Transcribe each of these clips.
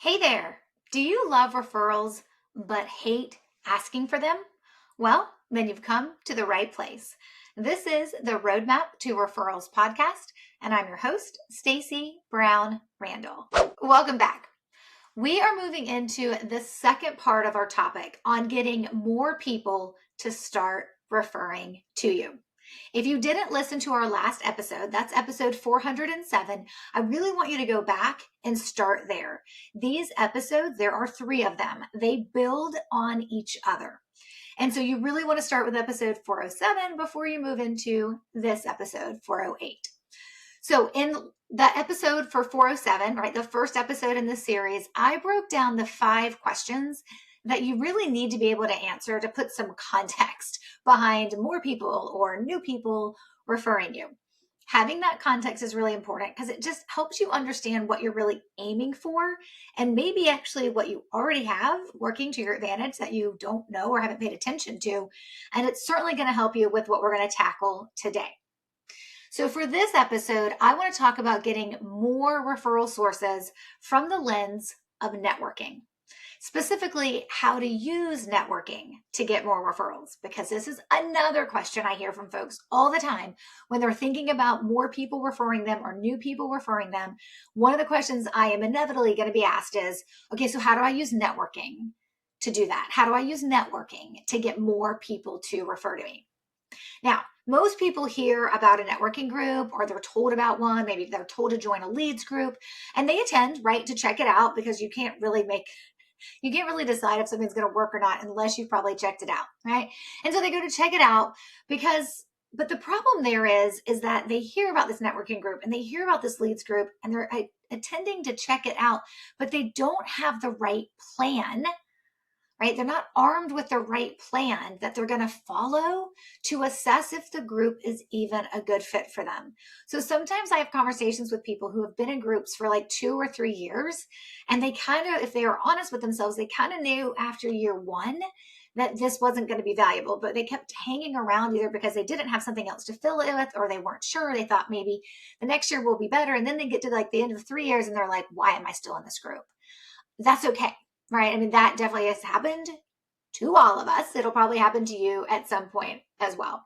Hey there! Do you love referrals but hate asking for them? Well, then you've come to the right place. This is the Roadmap to Referrals podcast, and I'm your host, Stacey Brown Randall. Welcome back. We are moving into the second part of our topic on getting more people to start referring to you. If you didn't listen to our last episode, that's episode 407, I really want you to go back and start there. These episodes, there are 3 of them. They build on each other. And so you really want to start with episode 407 before you move into this episode 408. So in the episode for 407, right, the first episode in this series, I broke down the 5 questions that you really need to be able to answer to put some context behind more people or new people referring you. Having that context is really important because it just helps you understand what you're really aiming for and maybe actually what you already have working to your advantage that you don't know or haven't paid attention to. And it's certainly going to help you with what we're going to tackle today. So for this episode, I want to talk about getting more referral sources from the lens of networking. Specifically, how to use networking to get more referrals, because this is another question I hear from folks all the time when they're thinking about more people referring them or new people referring them. One of the questions I am inevitably going to be asked is, okay, so how do I use networking to do that? How do I use networking to get more people to refer to me? Now, most people hear about a networking group or they're told about one, maybe they're told to join a leads group and they attend, right, to check it out because you can't really decide if something's going to work or not unless you've probably checked it out, right? And so they go to check it out but the problem there is that they hear about this networking group and they hear about this leads group and they're attending to check it out, but they don't have the right plan, right? They're not armed with the right plan that they're going to follow to assess if the group is even a good fit for them. So sometimes I have conversations with people who have been in groups for like 2 or 3 years, and they kind of, if they are honest with themselves, they kind of knew after year 1 that this wasn't going to be valuable, but they kept hanging around either because they didn't have something else to fill it with, or they weren't sure. They thought maybe the next year will be better. And then they get to like the end of 3 years and they're like, why am I still in this group? That's okay. Right? I mean, that definitely has happened to all of us. It'll probably happen to you at some point as well.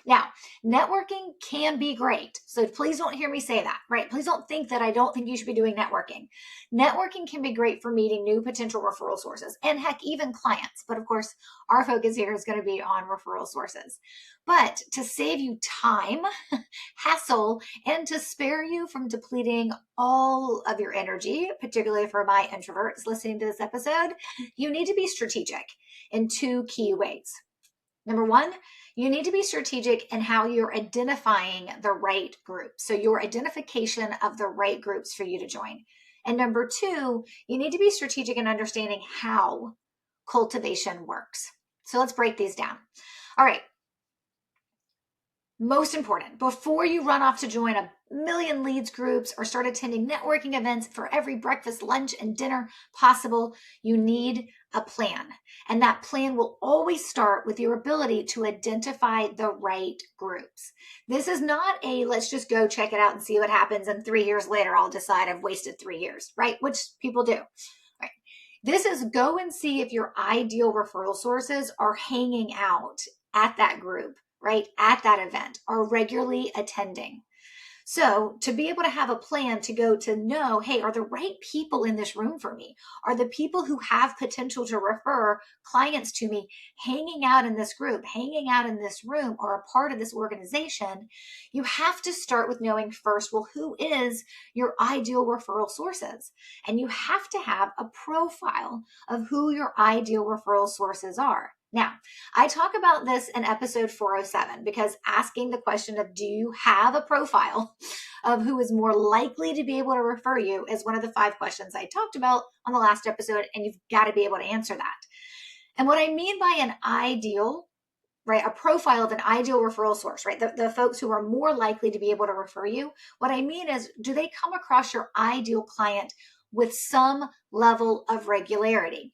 Now, networking can be great. So please don't hear me say that, right? Please don't think that I don't think you should be doing networking. Networking can be great for meeting new potential referral sources and heck, even clients. But of course, our focus here is going to be on referral sources. But to save you time, hassle, and to spare you from depleting all of your energy, particularly for my introverts listening to this episode, you need to be strategic in 2 key ways. Number 1, you need to be strategic in how you're identifying the right group. So your identification of the right groups for you to join. And number 2, you need to be strategic in understanding how cultivation works. So let's break these down. All right. Most important, before you run off to join a million leads groups or start attending networking events for every breakfast, lunch, and dinner possible, you need a plan. And that plan will always start with your ability to identify the right groups. This is not a let's just go check it out and see what happens, and 3 years later I'll decide I've wasted 3 years, right? Which people do. Right. This is go and see if your ideal referral sources are hanging out at that group, right, at that event, are regularly attending. So to be able to have a plan to go to know, hey, are the right people in this room for me? Are the people who have potential to refer clients to me hanging out in this group, hanging out in this room, or a part of this organization? You have to start with knowing first, well, who is your ideal referral sources? And you have to have a profile of who your ideal referral sources are. Now, I talk about this in episode 407 because asking the question of do you have a profile of who is more likely to be able to refer you is one of the 5 questions I talked about on the last episode, and you've got to be able to answer that. And what I mean by an ideal, right, a profile of an ideal referral source, right, the folks who are more likely to be able to refer you, what I mean is, do they come across your ideal client with some level of regularity?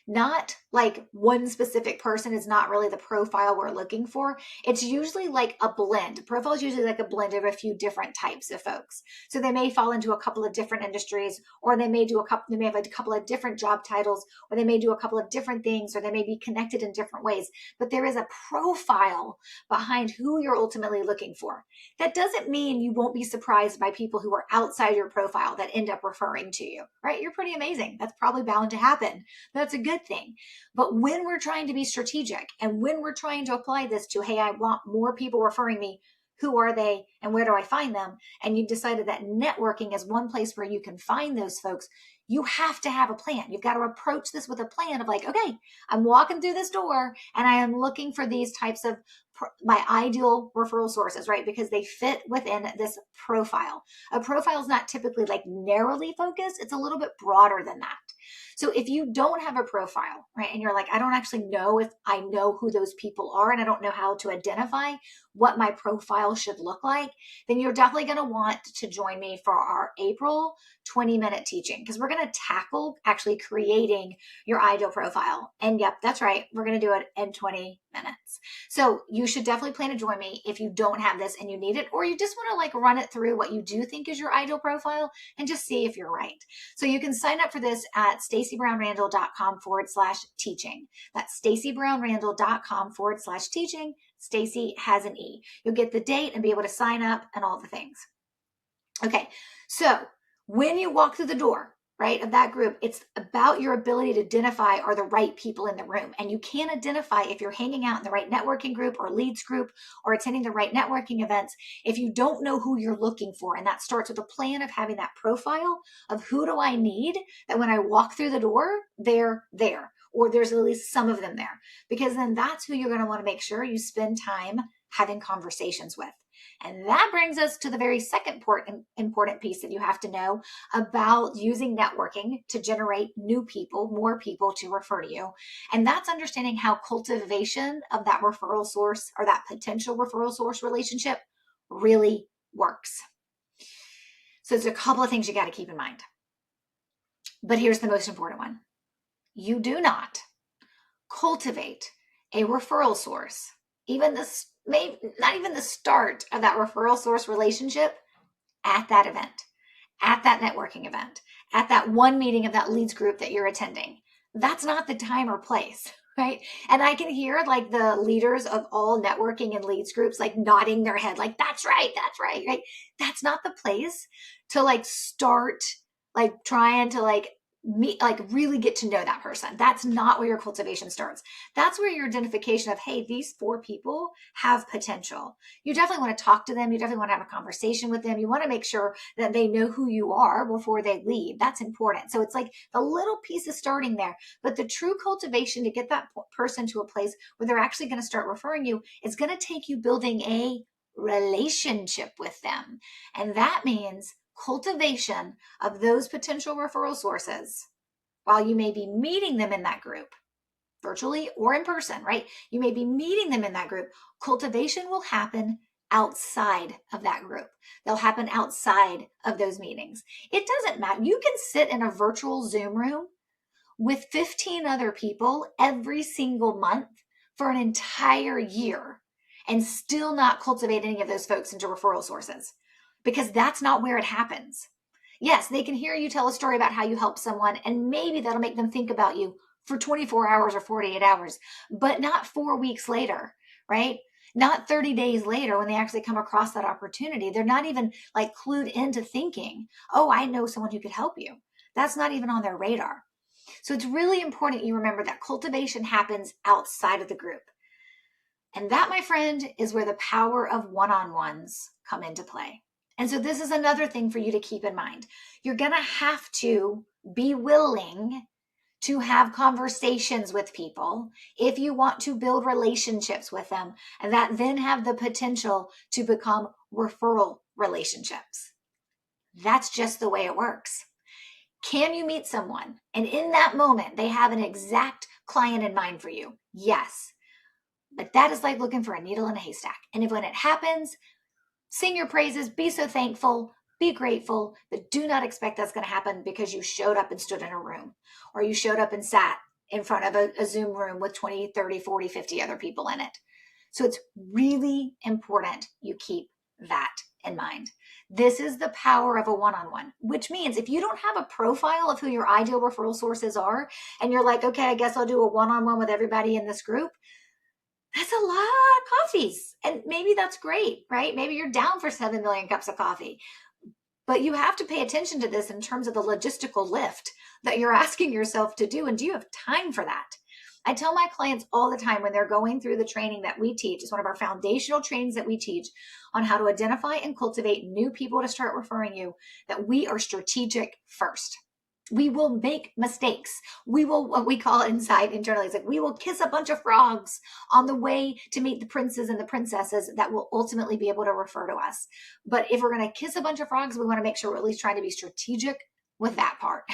not like one specific person is not really the profile we're looking for. It's usually like a blend. A profile is usually like a blend of a few different types of folks. So they may fall into a couple of different industries, or they may have a couple of different job titles, or they may do a couple of different things, or they may be connected in different ways. But there is a profile behind who you're ultimately looking for. That doesn't mean you won't be surprised by people who are outside your profile that end up referring to you, right? You're pretty amazing. That's probably bound to happen. That's a good thing. But when we're trying to be strategic and when we're trying to apply this to, hey, I want more people referring me, who are they and where do I find them? And you've decided that networking is one place where you can find those folks. You have to have a plan. You've got to approach this with a plan of like, okay, I'm walking through this door and I am looking for these types of my ideal referral sources, right? Because they fit within this profile. A profile is not typically like narrowly focused. It's a little bit broader than that. So if you don't have a profile, right, and you're like, I don't actually know if I know who those people are and I don't know how to identify what my profile should look like, then you're definitely going to want to join me for our April 20-minute teaching, because we're going to tackle actually creating your ideal profile. And yep, that's right. We're going to do it in 20 minutes. So you should definitely plan to join me if you don't have this and you need it, or you just want to like run it through what you do think is your ideal profile and just see if you're right. So you can sign up for this at staceybrownrandall.com/teaching. That's staceybrownrandall.com/teaching. Stacey has an E. You'll get the date and be able to sign up and all the things. Okay, so when you walk through the door, right, of that group, it's about your ability to identify are the right people in the room. And you can't identify if you're hanging out in the right networking group or leads group or attending the right networking events if you don't know who you're looking for. And that starts with a plan of having that profile of who do I need that when I walk through the door, they're there, or there's at least some of them there, because then that's who you're going to want to make sure you spend time having conversations with. And that brings us to the very second important piece that you have to know about using networking to generate new people, more people to refer to you. And that's understanding how cultivation of that referral source or that potential referral source relationship really works. So there's a couple of things you got to keep in mind. But here's the most important one. You do not cultivate a referral source, even this, maybe not even the start of that referral source relationship, at that event, at that networking event, at that one meeting of that leads group that you're attending. That's not the time or place, right? And I can hear like the leaders of all networking and leads groups like nodding their head like, that's right, right? That's not the place to like start like trying to like meet, like really get to know that person. That's not where your cultivation starts. That's where your identification of, hey, these 4 people have potential. You definitely want to talk to them. You definitely want to have a conversation with them. You want to make sure that they know who you are before they leave. That's important. So it's like the little piece is starting there, but the true cultivation to get that person to a place where they're actually going to start referring you is going to take you building a relationship with them. And that means cultivation of those potential referral sources while you may be meeting them in that group, virtually or in person, right? You may be meeting them in that group. Cultivation will happen outside of that group. They'll happen outside of those meetings. It doesn't matter. You can sit in a virtual Zoom room with 15 other people every single month for an entire year and still not cultivate any of those folks into referral sources, because that's not where it happens. Yes, they can hear you tell a story about how you help someone, and maybe that'll make them think about you for 24 hours or 48 hours, but not 4 weeks later, right? Not 30 days later when they actually come across that opportunity. They're not even like clued into thinking, oh, I know someone who could help you. That's not even on their radar. So it's really important you remember that cultivation happens outside of the group. And that, my friend, is where the power of one-on-ones come into play. And so this is another thing for you to keep in mind. You're going to have to be willing to have conversations with people if you want to build relationships with them, and that then have the potential to become referral relationships. That's just the way it works. Can you meet someone and in that moment they have an exact client in mind for you? Yes. But that is like looking for a needle in a haystack. And if when it happens, sing your praises, be so thankful, be grateful, but do not expect that's going to happen because you showed up and stood in a room, or you showed up and sat in front of a Zoom room with 20, 30, 40, 50 other people in it. So it's really important you keep that in mind. This is the power of a one-on-one, which means if you don't have a profile of who your ideal referral sources are, and you're like, okay, I guess I'll do a one-on-one with everybody in this group, that's a lot of coffees. And maybe that's great, right? Maybe you're down for 7 million cups of coffee. But you have to pay attention to this in terms of the logistical lift that you're asking yourself to do. And do you have time for that? I tell my clients all the time when they're going through the training that we teach, it's one of our foundational trainings that we teach on how to identify and cultivate new people to start referring you, that we are strategic first. We will make mistakes. We will, what we call inside internally, it's like we will kiss a bunch of frogs on the way to meet the princes and the princesses that will ultimately be able to refer to us. But if we're going to kiss a bunch of frogs, we want to make sure we're at least trying to be strategic with that part.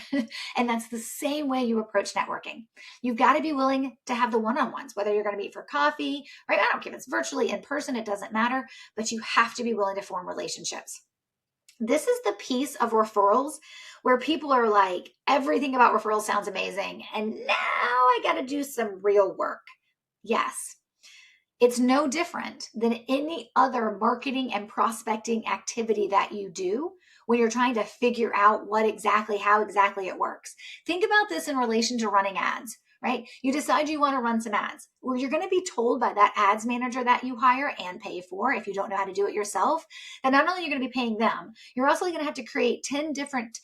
And that's the same way you approach networking. You've got to be willing to have the one-on-ones, whether you're going to meet for coffee, right? I don't care if it's virtually, in person, it doesn't matter, but you have to be willing to form relationships. This is the piece of referrals where people are like, everything about referrals sounds amazing, and now I got to do some real work. Yes. It's no different than any other marketing and prospecting activity that you do when you're trying to figure out how exactly it works. Think about this in relation to running ads, right? You decide you want to run some ads. Well, you're going to be told by that ads manager that you hire and pay for, if you don't know how to do it yourself, that not only are you going to be paying them, you're also going to have to create 10 different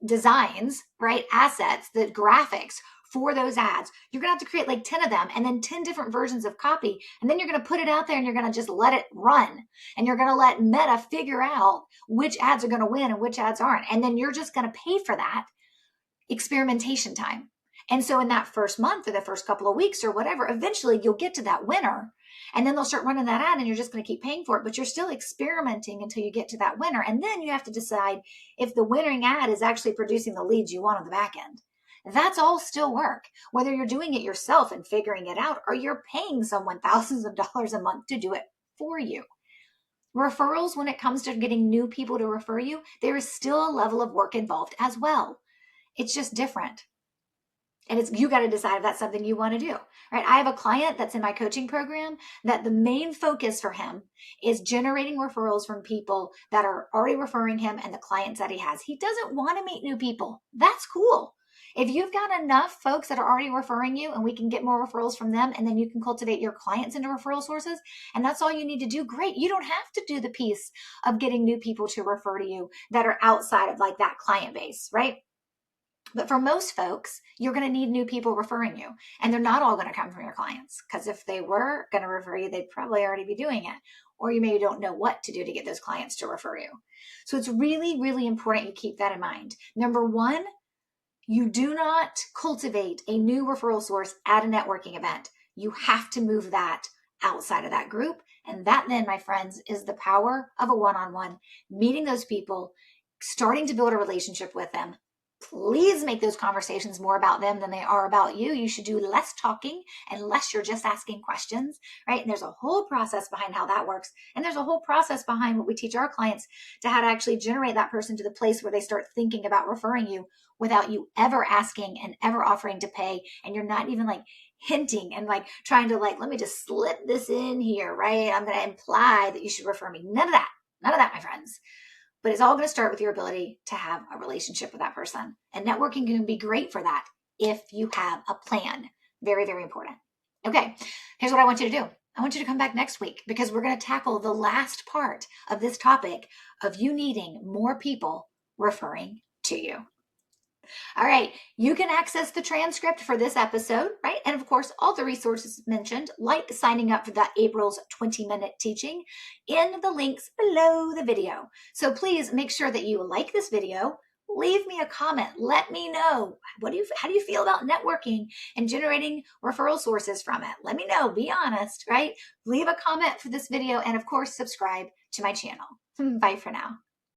designs, right? Assets, the graphics for those ads. You're going to have to create like 10 of them and then 10 different versions of copy. And then you're going to put it out there and you're going to just let it run. And you're going to let Meta figure out which ads are going to win and which ads aren't. And then you're just going to pay for that experimentation time. And so in that first month or the first couple of weeks or whatever, eventually you'll get to that winner. And then they'll start running that ad and you're just going to keep paying for it, but you're still experimenting until you get to that winner. And then you have to decide if the winning ad is actually producing the leads you want on the back end. That's all still work, whether you're doing it yourself and figuring it out, or you're paying someone thousands of dollars a month to do it for you. Referrals, when it comes to getting new people to refer you, there is still a level of work involved as well. It's just different. And you got to decide if that's something you want to do, right? I have a client that's in my coaching program that the main focus for him is generating referrals from people that are already referring him and the clients that he has. He doesn't want to meet new people. That's cool. If you've got enough folks that are already referring you and we can get more referrals from them, and then you can cultivate your clients into referral sources, and that's all you need to do, great. You don't have to do the piece of getting new people to refer to you that are outside of like that client base, right? But for most folks, you're going to need new people referring you, and they're not all going to come from your clients, because if they were going to refer you, they'd probably already be doing it, or you maybe don't know what to do to get those clients to refer you. So it's really, really important you keep that in mind. Number one, you do not cultivate a new referral source at a networking event. You have to move that outside of that group. And that then, my friends, is the power of a one-on-one, meeting those people, starting to build a relationship with them. Please make those conversations more about them than they are about you. You should do less talking unless you're just asking questions, right? And there's a whole process behind how that works. And there's a whole process behind what we teach our clients to how to actually generate that person to the place where they start thinking about referring you without you ever asking and ever offering to pay. And you're not even like hinting and like trying to like, let me just slip this in here, right? I'm going to imply that you should refer me. None of that, my friends. But it's all going to start with your ability to have a relationship with that person. And networking can be great for that if you have a plan. Very, very important. Okay, here's what I want you to do. I want you to come back next week because we're going to tackle the last part of this topic of you needing more people referring to you. All right, you can access the transcript for this episode, right? And of course, all the resources mentioned, like signing up for that April's 20-minute teaching, in the links below the video. So please make sure that you like this video. Leave me a comment. Let me know. How do you feel about networking and generating referral sources from it? Let me know. Be honest, right? Leave a comment for this video and of course, subscribe to my channel. Bye for now.